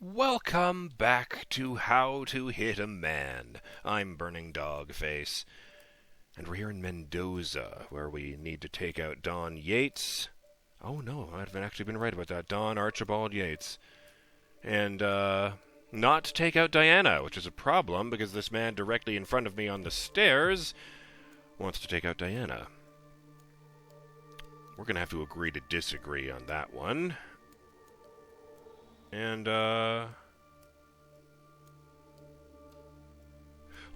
Welcome back to How to Hit a Man. I'm BurningDogFace, and we're here in Mendoza, where we need to take out Don Yates. Oh no, I've actually been right about that. Don Archibald Yates. And, not take out Diana, which is a problem, because this man directly in front of me on the stairs wants to take out Diana. We're gonna have to agree to disagree on that one. And,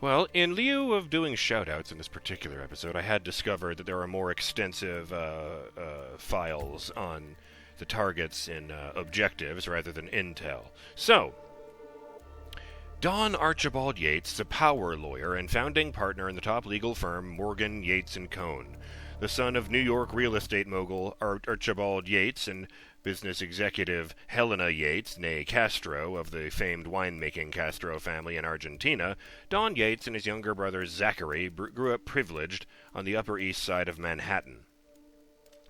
well, in lieu of doing shoutouts in this particular episode, I had discovered that there are more extensive files on the targets in objectives rather than intel. So, Don Archibald Yates is a power lawyer and founding partner in the top legal firm Morgan, Yates & Cohn. The son of New York real estate mogul Archibald Yates and business executive Helena Yates, née Castro, of the famed winemaking Castro family in Argentina, Don Yates and his younger brother Zachary grew up privileged on the Upper East Side of Manhattan.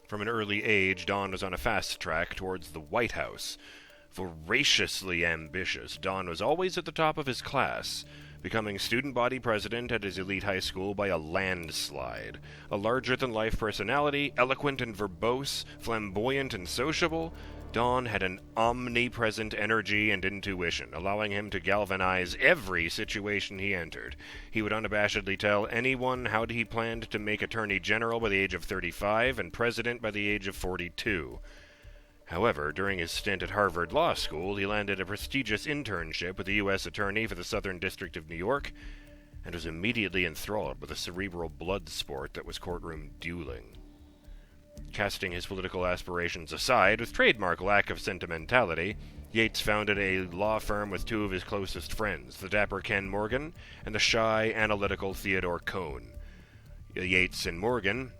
From an early age, Don was on a fast track towards the White House. Voraciously ambitious, Don was always at the top of his class, becoming student body president at his elite high school by a landslide. A larger-than-life personality, eloquent and verbose, flamboyant and sociable, Don had an omnipresent energy and intuition, allowing him to galvanize every situation he entered. He would unabashedly tell anyone how he planned to make Attorney General by the age of 35 and President by the age of 42. However, during his stint at Harvard Law School, he landed a prestigious internship with the U.S. Attorney for the Southern District of New York, and was immediately enthralled with the cerebral blood sport that was courtroom dueling. Casting his political aspirations aside, with trademark lack of sentimentality, Yates founded a law firm with two of his closest friends, the dapper Ken Morgan and the shy, analytical Theodore Cohn. Yates and Morgan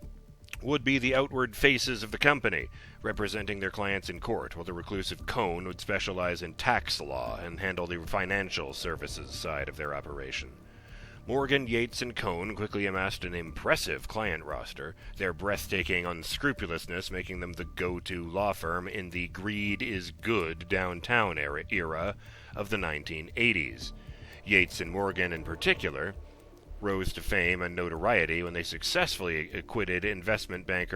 would be the outward faces of the company, representing their clients in court, while the reclusive Cohn would specialize in tax law and handle the financial services side of their operation. Morgan, Yates, and Cohn quickly amassed an impressive client roster, their breathtaking unscrupulousness making them the go-to law firm in the greed is good downtown era of the 1980s. Yates and Morgan, in particular, rose to fame and notoriety when they successfully acquitted investment bank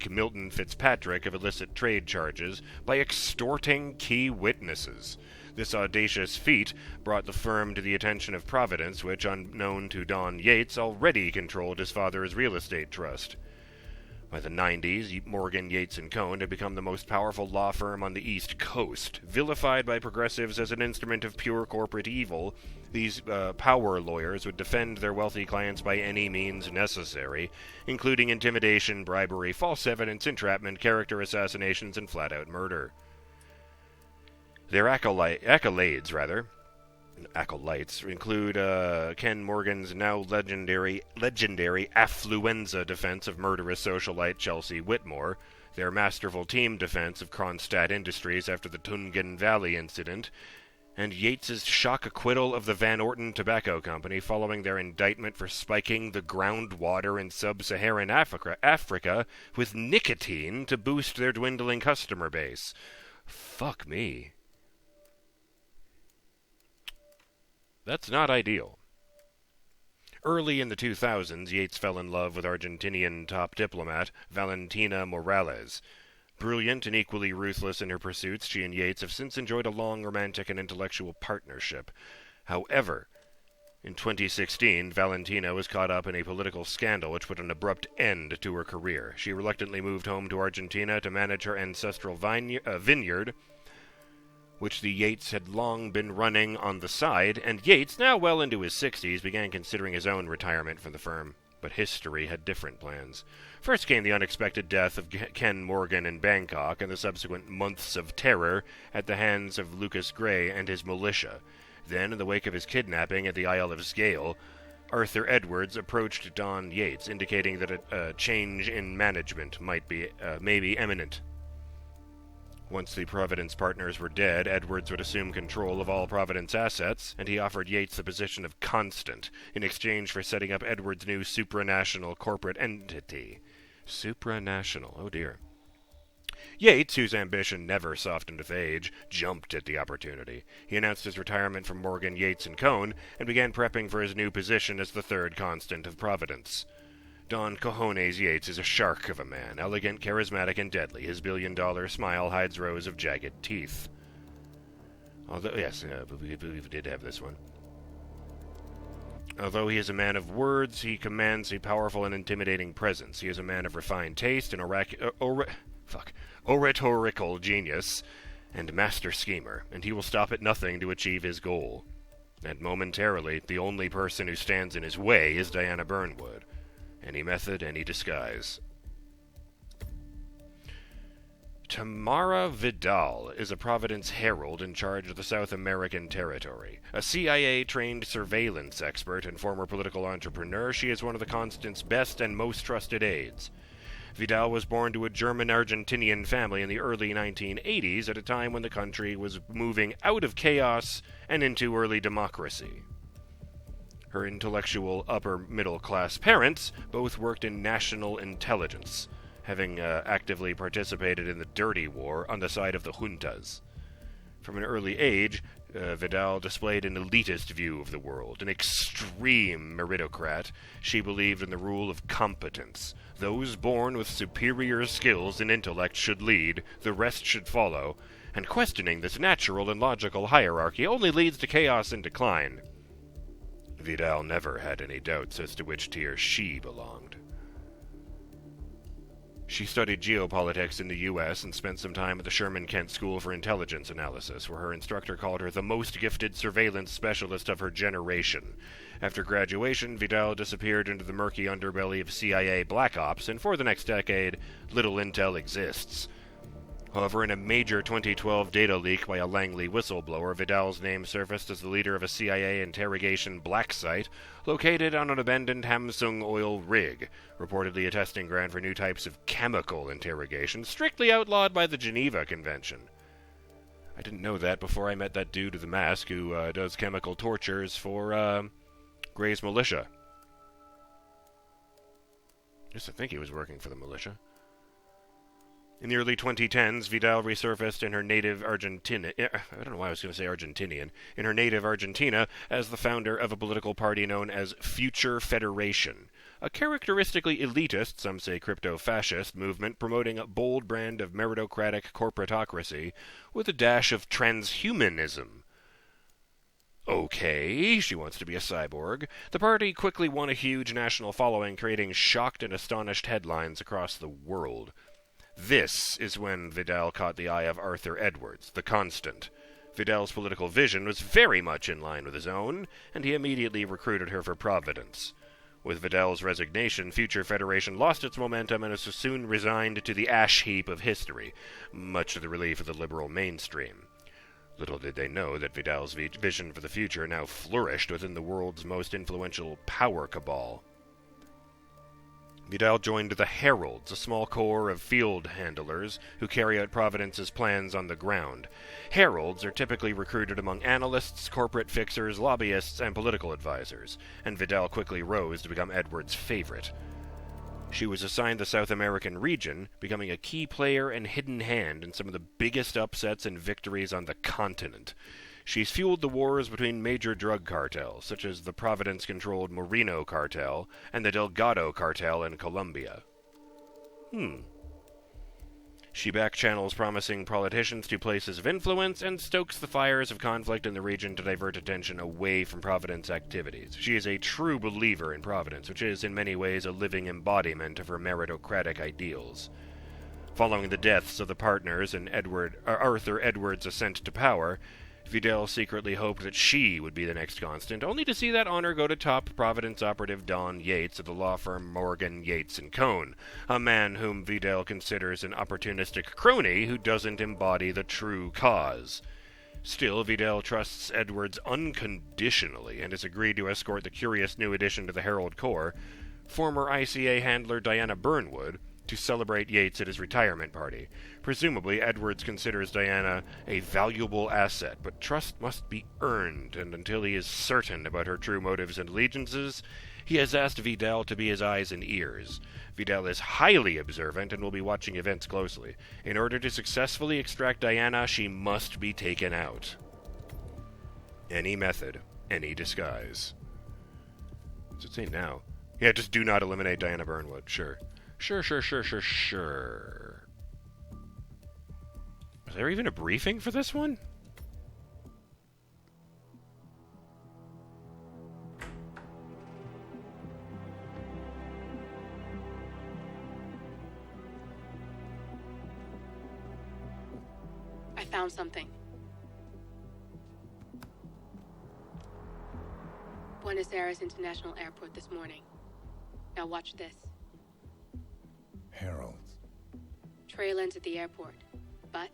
Milton Fitzpatrick of illicit trade charges by extorting key witnesses. This audacious feat brought the firm to the attention of Providence, which, unknown to Don Yates, already controlled his father's real estate trust. By the 90s, Morgan, Yates & Cohn had become the most powerful law firm on the East Coast. Vilified by progressives as an instrument of pure corporate evil, these power lawyers would defend their wealthy clients by any means necessary, including intimidation, bribery, false evidence, entrapment, character assassinations, and flat-out murder. Their acolytes include Ken Morgan's now legendary affluenza defense of murderous socialite Chelsea Whitmore, their masterful team defense of Kronstadt Industries after the Tungan Valley incident, and Yates's shock acquittal of the Van Orton Tobacco Company following their indictment for spiking the groundwater in sub-Saharan Africa with nicotine to boost their dwindling customer base. Fuck me. That's not ideal. Early in the 2000s, Yates fell in love with Argentinian top diplomat Valentina Morales. Brilliant and equally ruthless in her pursuits, she and Yates have since enjoyed a long romantic and intellectual partnership. However, in 2016, Valentina was caught up in a political scandal which put an abrupt end to her career. She reluctantly moved home to Argentina to manage her ancestral vineyard, which the Yates had long been running on the side, and Yates, now well into his 60s, began considering his own retirement from the firm. But history had different plans. First came the unexpected death of Ken Morgan in Bangkok and the subsequent months of terror at the hands of Lucas Gray and his militia. Then, in the wake of his kidnapping at the Isle of Skye, Arthur Edwards approached Don Yates, indicating that a change in management may be imminent. Once the Providence partners were dead, Edwards would assume control of all Providence assets, and he offered Yates the position of constant in exchange for setting up Edwards' new supranational corporate entity. Supranational, oh dear. Yates, whose ambition never softened with age, jumped at the opportunity. He announced his retirement from Morgan, Yates & Cohn and began prepping for his new position as the third constant of Providence. Don Cojones Yates is a shark of a man, elegant, charismatic, and deadly. His billion-dollar smile hides rows of jagged teeth. Although, yes, we did have this one. Although he is a man of words, he commands a powerful and intimidating presence. He is a man of refined taste and oratorical genius and master schemer, and he will stop at nothing to achieve his goal. And momentarily, the only person who stands in his way is Diana Burnwood. Any method, any disguise. Tamara Vidal is a Providence herald in charge of the South American territory. A CIA-trained surveillance expert and former political entrepreneur, she is one of the Constant's best and most trusted aides. Vidal was born to a German-Argentinian family in the early 1980s at a time when the country was moving out of chaos and into early democracy. Her intellectual upper-middle-class parents both worked in national intelligence, having actively participated in the Dirty War on the side of the juntas. From an early age, Vidal displayed an elitist view of the world. An extreme meritocrat, she believed in the rule of competence. Those born with superior skills and intellect should lead, the rest should follow, and questioning this natural and logical hierarchy only leads to chaos and decline. Vidal never had any doubts as to which tier she belonged. She studied geopolitics in the U.S. and spent some time at the Sherman Kent School for Intelligence Analysis, where her instructor called her the most gifted surveillance specialist of her generation. After graduation, Vidal disappeared into the murky underbelly of CIA Black Ops, and for the next decade, little intel exists. However, in a major 2012 data leak by a Langley whistleblower, Vidal's name surfaced as the leader of a CIA interrogation black site located on an abandoned Hamsung oil rig, reportedly a testing ground for new types of chemical interrogation, strictly outlawed by the Geneva Convention. I didn't know that before I met that dude with the mask who does chemical tortures for Gray's militia. Yes, I think he was working for the militia. In the early 2010s, Vidal resurfaced in her native Argentina. I don't know why I was going to say Argentinian. In her native Argentina, as the founder of a political party known as Future Federation, a characteristically elitist, some say crypto-fascist, movement promoting a bold brand of meritocratic corporatocracy with a dash of transhumanism. Okay, she wants to be a cyborg. The party quickly won a huge national following, creating shocked and astonished headlines across the world. This is when Vidal caught the eye of Arthur Edwards, the Constant. Vidal's political vision was very much in line with his own, and he immediately recruited her for Providence. With Vidal's resignation, Future Federation lost its momentum and was soon resigned to the ash heap of history, much to the relief of the liberal mainstream. Little did they know that Vidal's vision for the future now flourished within the world's most influential power cabal. Vidal joined the Heralds, a small corps of field handlers who carry out Providence's plans on the ground. Heralds are typically recruited among analysts, corporate fixers, lobbyists, and political advisors, and Vidal quickly rose to become Edwards' favorite. She was assigned the South American region, becoming a key player and hidden hand in some of the biggest upsets and victories on the continent. She's fueled the wars between major drug cartels, such as the Providence-controlled Moreno cartel and the Delgado cartel in Colombia. She backchannels promising politicians to places of influence and stokes the fires of conflict in the region to divert attention away from Providence activities. She is a true believer in Providence, which is in many ways a living embodiment of her meritocratic ideals. Following the deaths of the partners in Arthur Edwards' ascent to power, Vidal secretly hoped that she would be the next Constant, only to see that honor go to top Providence operative Don Yates of the law firm Morgan, Yates & Cohn, a man whom Vidal considers an opportunistic crony who doesn't embody the true cause. Still, Vidal trusts Edwards unconditionally and has agreed to escort the curious new addition to the Herald Corps, former ICA handler Diana Burnwood, to celebrate Yates at his retirement party. Presumably, Edwards considers Diana a valuable asset, but trust must be earned, and until he is certain about her true motives and allegiances, He has asked Vidal to be his eyes and ears. Vidal is highly observant and will be watching events closely. In order to successfully extract Diana, she must be taken out. Any method, any disguise. What's it say now? Yeah, just do not eliminate Diana Burnwood. Sure. Sure. Was there even a briefing for this one? I found something. Buenos Aires International Airport this morning. Now watch this. Heralds. Trail ends at the airport, but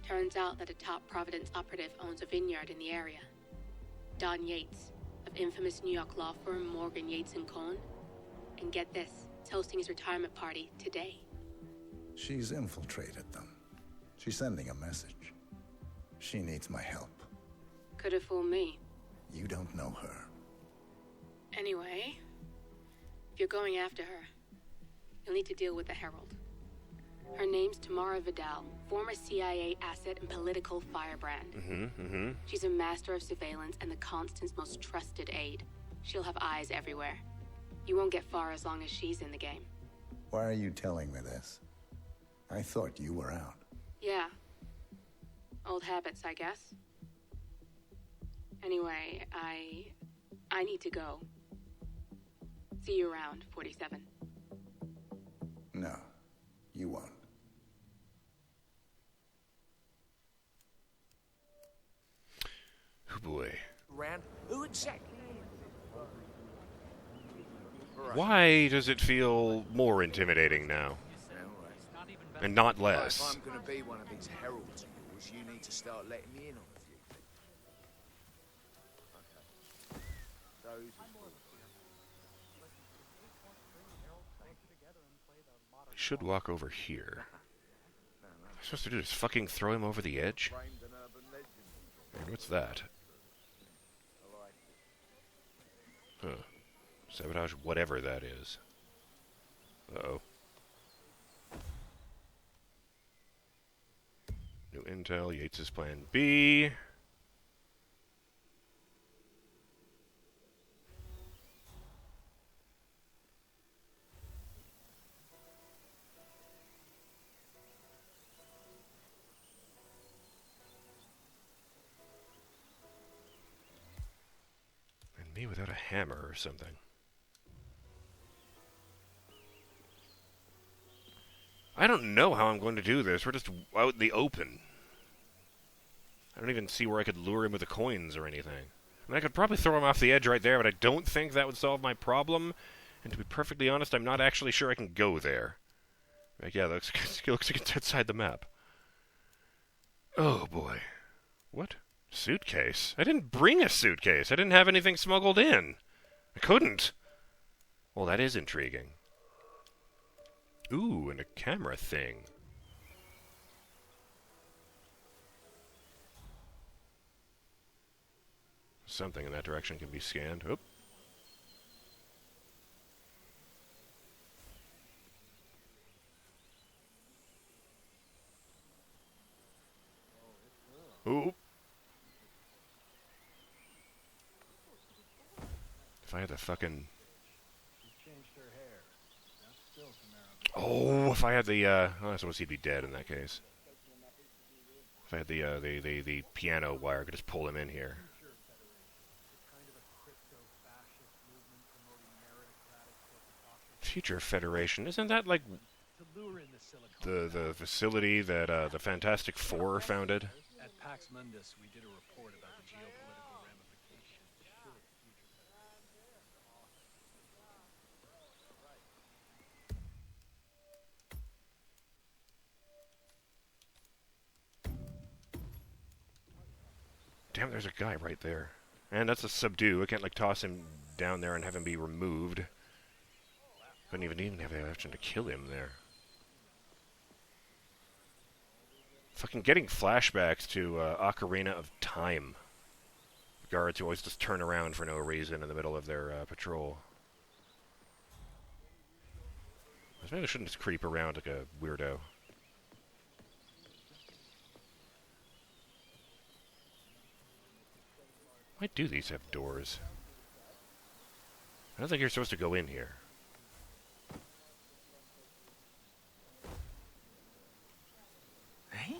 turns out that a top Providence operative owns a vineyard in the area. Don Yates, of infamous New York law firm Morgan, Yates & Cohn. And get this, is hosting his retirement party today. She's infiltrated them. She's sending a message. She needs my help. Could have fooled me. You don't know her. Anyway, if you're going after her, you'll need to deal with the Herald. Her name's Tamara Vidal, former CIA asset and political firebrand. She's a master of surveillance and the Constant's most trusted aide. She'll have eyes everywhere. You won't get far as long as she's in the game. Why are you telling me this? I thought you were out. Yeah. Old habits, I guess. Anyway, I need to go. See you around, 47. No, you won't. Oh boy. Who exactly? Why does it feel more intimidating now? And not less? If I'm going to be one of these heralds of yours, you need to start letting me in on a few things. Okay. Those are I should walk over here. What am I supposed to do? Just fucking throw him over the edge? And what's that? Huh. Sabotage whatever that is. Uh-oh. New intel, Yates' plan B. And me without a hammer or something. I don't know how I'm going to do this. We're just out in the open. I don't even see where I could lure him with the coins or anything. I mean, I could probably throw him off the edge right there, but I don't think that would solve my problem. And to be perfectly honest, I'm not actually sure I can go there. Like, yeah, that looks like it's outside the map. Oh, boy. What? Suitcase? I didn't bring a suitcase. I didn't have anything smuggled in. I couldn't. Well, that is intriguing. Ooh, and a camera thing. Something in that direction can be scanned. Oop. Ooh. If I had the fucking... Oh, if I had the, oh, I suppose he'd be dead in that case. If I had the piano wire, I could just pull him in here. Future Federation, isn't that like the facility that the Fantastic Four founded? At Pax Mundus, we did a report about the geopolitical ramifications. Damn, there's a guy right there. And that's a subdue. I can't, like, toss him down there and have him be removed. Couldn't even have the option to kill him there. Fucking getting flashbacks to Ocarina of Time. The guards who always just turn around for no reason in the middle of their patrol. Maybe I shouldn't just creep around like a weirdo. Why do these have doors? I don't think you're supposed to go in here. Hey?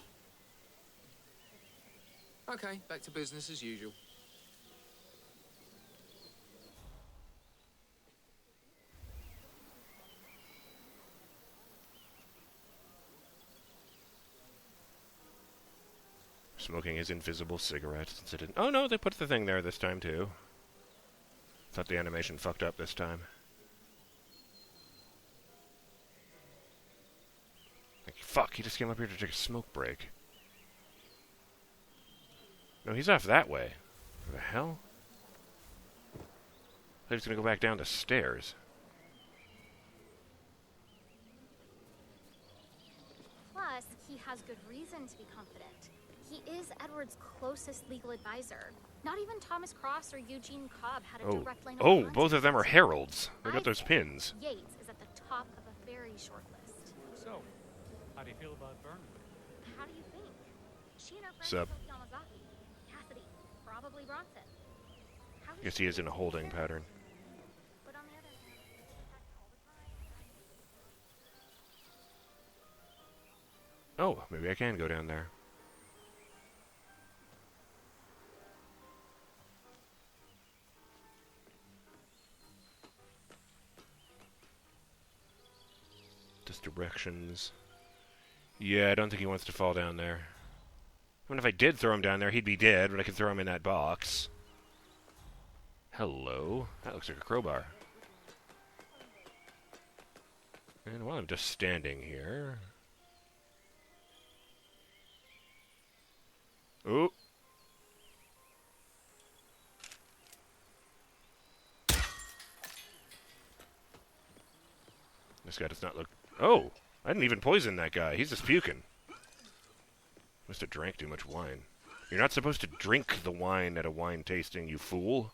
Okay, back to business as usual. Smoking his invisible cigarette since it didn't. Oh no, they put the thing there this time too. Thought the animation fucked up this time. Like, fuck, he just came up here to take a smoke break. No, he's off that way. What the hell? I thought he was gonna go back down the stairs. Plus, he has good reason to be confident. He is Edward's closest legal advisor. Not even Thomas Cross or Eugene Cobb had a direct line of contact. Both of them are heralds. They got those pins. Yates is at the top of a very short list. So, how do you feel about Burn? How do you think? She and her friends Sup? killed Yamazaki, Cassidy, probably Bronson. How I guess he is in a holding pattern. But on the other hand, they attack all the time. Oh, maybe I can go down there. Just directions. Yeah, I don't think he wants to fall down there. I mean, if I did throw him down there, he'd be dead, but I could throw him in that box. Hello? That looks like a crowbar. And while I'm just standing here... Ooh! This guy does not look... Oh! I didn't even poison that guy. He's just puking. Must have drank too much wine. You're not supposed to drink the wine at a wine tasting, you fool.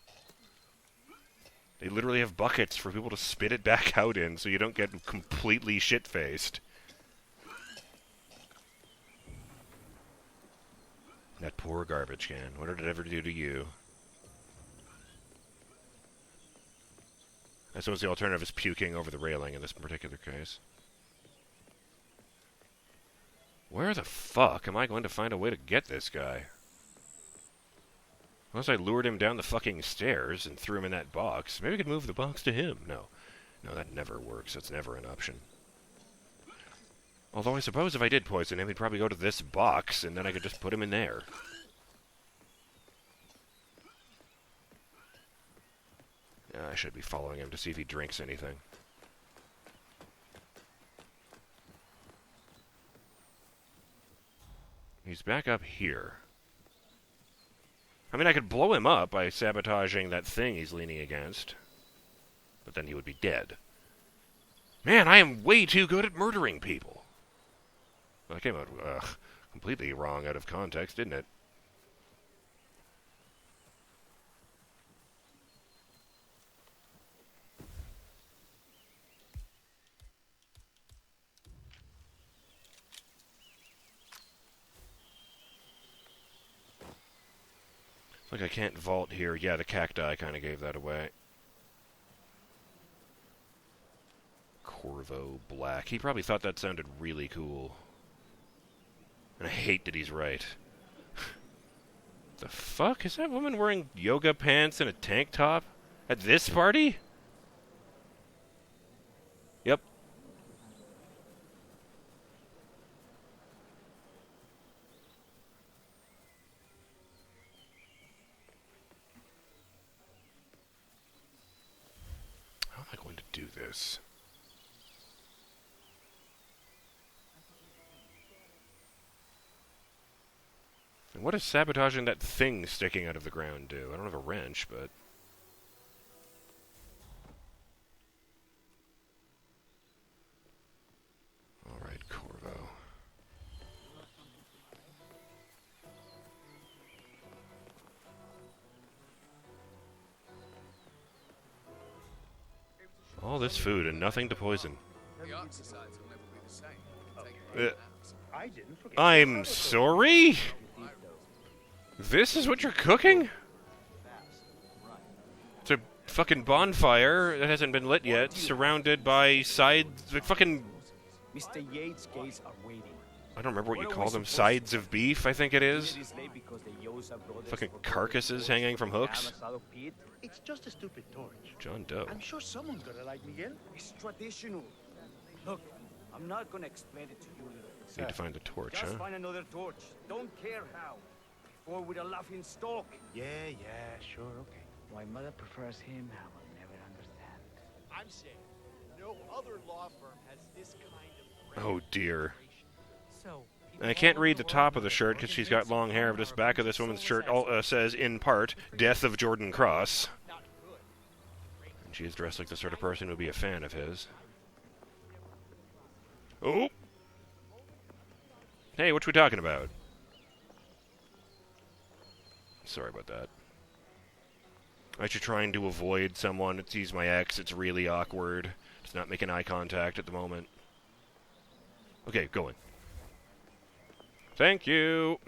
They literally have buckets for people to spit it back out in so you don't get completely shit-faced. That poor garbage can. What did it ever do to you? I suppose the alternative is puking over the railing in this particular case. Where the fuck am I going to find a way to get this guy? Unless I lured him down the fucking stairs and threw him in that box. Maybe I could move the box to him. No. No, that never works. That's never an option. Although I suppose if I did poison him, he'd probably go to this box, and then I could just put him in there. Yeah, I should be following him to see if he drinks anything. He's back up here. I mean, I could blow him up by sabotaging that thing he's leaning against. But then he would be dead. Man, I am way too good at murdering people. Well, that came out completely wrong out of context, didn't it? Like I can't vault here. Yeah, the cacti kind of gave that away. Corvo Black. He probably thought that sounded really cool. And I hate that he's right. The fuck? Is that woman wearing yoga pants and a tank top? At this party? Yep. How am I going to do this? And what does sabotaging that thing sticking out of the ground do? I don't have a wrench, but... Alright, Corvo. All this food and nothing to poison. The Art Society will never be the same. Take it Uh, out. I'm sorry? This is what you're cooking? It's a fucking bonfire that hasn't been lit yet, surrounded by sides... fucking... Mr. Yates' gates are waiting. I don't remember what you call them. Sides of beef, I think it is. Fucking carcasses hanging from hooks. It's just a stupid torch. John Doe. I'm sure someone's gonna light Miguel. It's traditional. Look, I'm not gonna explain it to you, little. Need to find the torch, Just huh? find another torch. Don't care how. Before with a laughing stock. Yeah, sure, okay. Why mother prefers him, I will never understand. I'm saying no other law firm has this kind of... Oh dear. So, And I can't read the top of the shirt because she's got long hair, but this back of this woman's shirt says, in part, Death of Jordan Cross. And she is dressed like the sort of person who would be a fan of his. Oh! Hey, what we talking about? Sorry about that. I should trying to avoid someone. He's my ex. It's really awkward. It's not making eye contact at the moment. Okay, going. Thank you.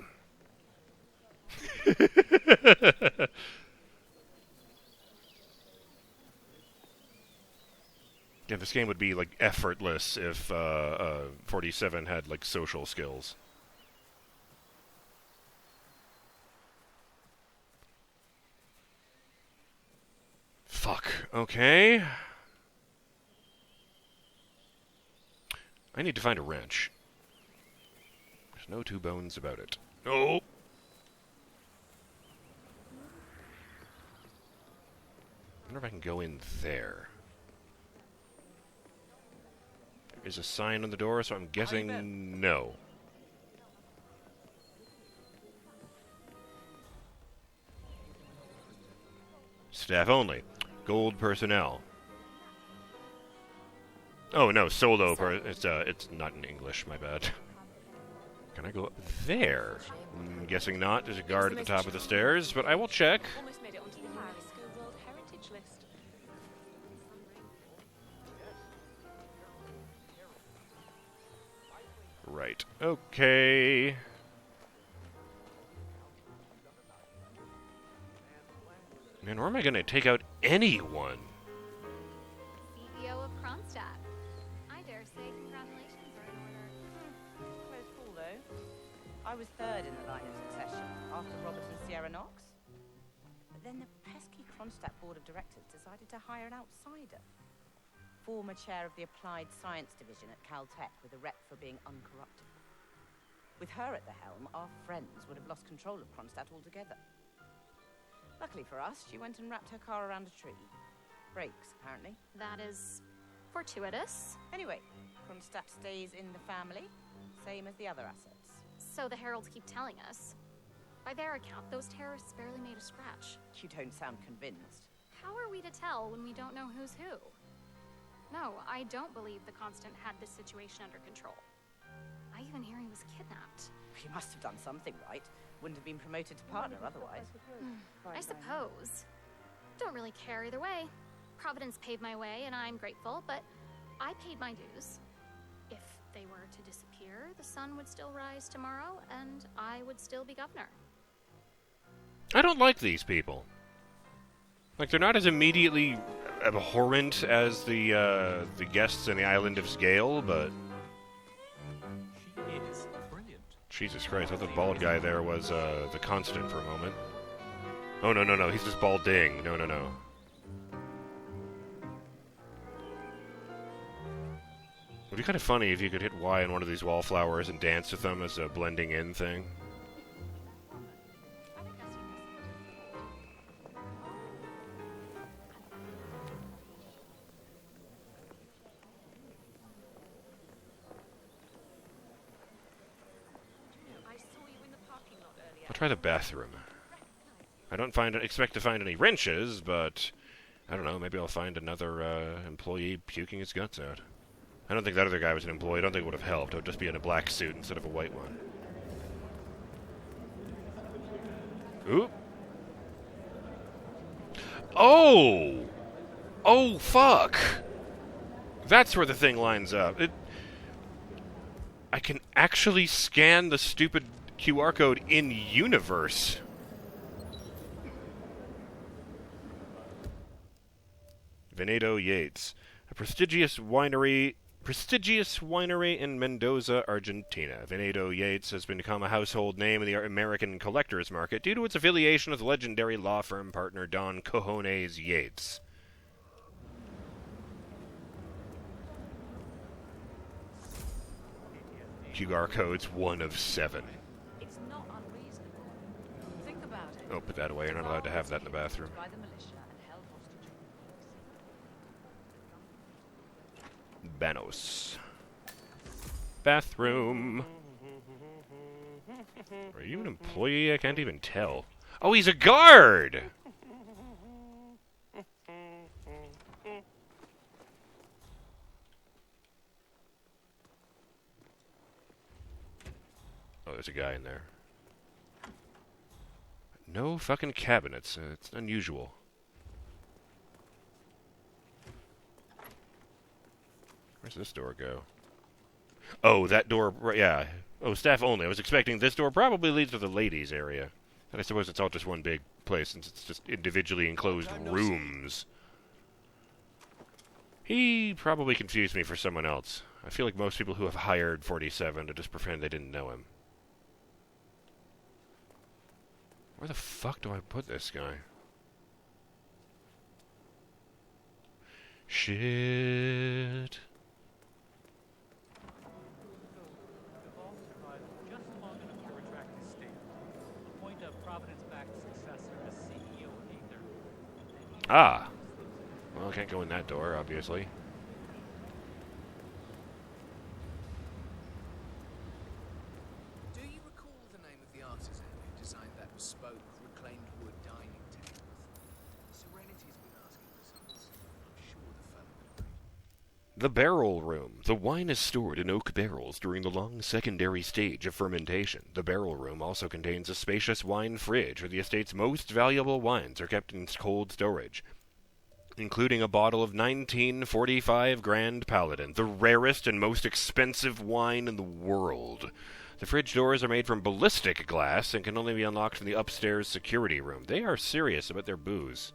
Yeah, this game would be like effortless if 47 had like social skills. Fuck. Okay. I need to find a wrench. There's no two bones about it. No. I wonder if I can go in there. There's a sign on the door, so I'm guessing no. Staff only. Gold personnel. Oh no, solo it's not in English, my bad. Can I go up there? I'm guessing not. There's a guard at the top of the stairs, but I will check. Almost made it onto the UNESCO World Heritage List. Right. Okay. Man, where am I going to take out anyone? CEO of Kronstadt. I dare say congratulations are in order. Close call, though. I was third in the line of succession, after Robert and Sierra Knox. But then the pesky Kronstadt Board of Directors decided to hire an outsider. Former chair of the Applied Science Division at Caltech, with a rep for being uncorruptible. With her at the helm, our friends would have lost control of Kronstadt altogether. Luckily for us, she went and wrapped her car around a tree. Brakes, apparently. That is fortuitous. Anyway, Kronstadt stays in the family, same as the other assets. So the heralds keep telling us. By their account, those terrorists barely made a scratch. You don't sound convinced. How are we to tell when we don't know who's who? No, I don't believe the Constant had this situation under control. I even hear he was kidnapped. He must have done something right. Wouldn't have been promoted to partner otherwise. I suppose. Don't really care either way. Providence paved my way, and I'm grateful, but I paid my dues. If they were to disappear, the sun would still rise tomorrow, and I would still be governor. I don't like these people. Like, they're not as immediately abhorrent as the guests in the island of Sgale, but... She is brilliant. Jesus Christ, I thought the bald guy there was the Constant for a moment. Oh, no, he's just balding. No. It would be kind of funny if you could hit Y on one of these wallflowers and dance with them as a blending in thing. I'll try the bathroom. I don't expect to find any wrenches, but I don't know, maybe I'll find another employee puking his guts out. I don't think that other guy was an employee. I don't think it would have helped. It would just be in a black suit instead of a white one. Oop. Oh! Oh, fuck! That's where the thing lines up. I can actually scan the stupid QR code in universe. Venedo Yates, a prestigious winery in Mendoza, Argentina. Venedo Yates has become a household name in the American collector's market due to its affiliation with legendary law firm partner Don Cojones Yates. QR code's 1 of 7. It's not unreasonable. Think about it. Oh, put that away. You're not allowed to have that in the bathroom. By the militia and held hostage. Banos. Bathroom. Are you an employee? I can't even tell. Oh, he's a guard! Oh, there's a guy in there. No fucking cabinets. It's unusual. Where's this door go? Oh, that door, yeah. Oh, staff only. I was expecting this door probably leads to the ladies' area. And I suppose it's all just one big place since it's just individually enclosed rooms. He probably confused me for someone else. I feel like most people who have hired 47 to just pretend they didn't know him. Where the fuck do I put this guy? Shit. Ah. Well, I can't go in that door, obviously. Do you recall the name of the artisan who designed that bespoke reclaimed wood dining table? Serenity's been asking for some. I'm sure the fellow would agree. The barrel room. The wine is stored in oak barrels during the long secondary stage of fermentation. The barrel room also contains a spacious wine fridge where the estate's most valuable wines are kept in cold storage, including a bottle of 1945 Grand Paladin, the rarest and most expensive wine in the world. The fridge doors are made from ballistic glass and can only be unlocked from the upstairs security room. They are serious about their booze.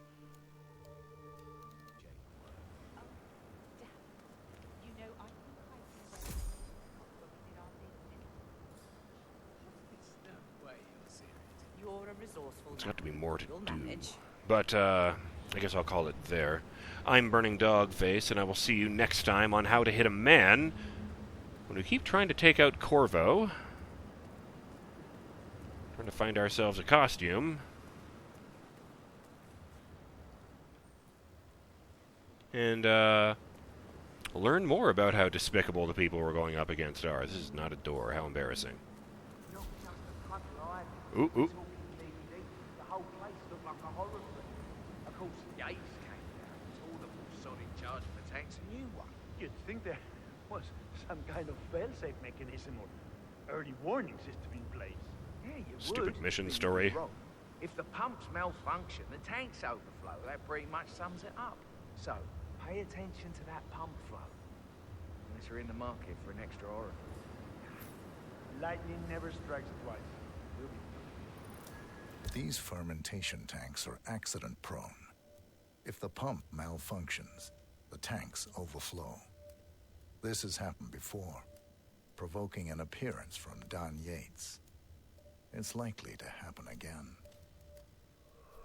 There's got to be more to do. But, I guess I'll call it there. I'm BurningDogFace, and I will see you next time on How to Hit a Man when we keep trying to take out Corvo. Trying to find ourselves a costume. And, learn more about how despicable the people we're going up against are. This is not a door. How embarrassing. Ooh, ooh. You'd think there was some kind of fail-safe mechanism or early warning system in place. Yeah, you Stupid would. mission story. If the pumps malfunction, the tanks overflow. That pretty much sums it up. So, pay attention to that pump flow. Unless you're in the market for an extra orifice. Lightning never strikes twice. We'll be These fermentation tanks are accident-prone. If the pump malfunctions, the tanks overflow. This has happened before, provoking an appearance from Don Yates. It's likely to happen again.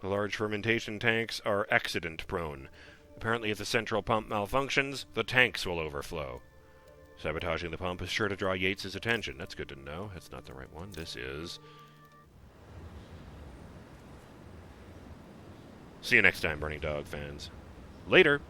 The large fermentation tanks are accident-prone. Apparently, if the central pump malfunctions, the tanks will overflow. Sabotaging the pump is sure to draw Yates' attention. That's good to know. That's not the right one. This is... See you next time, Burning Dog fans. Later!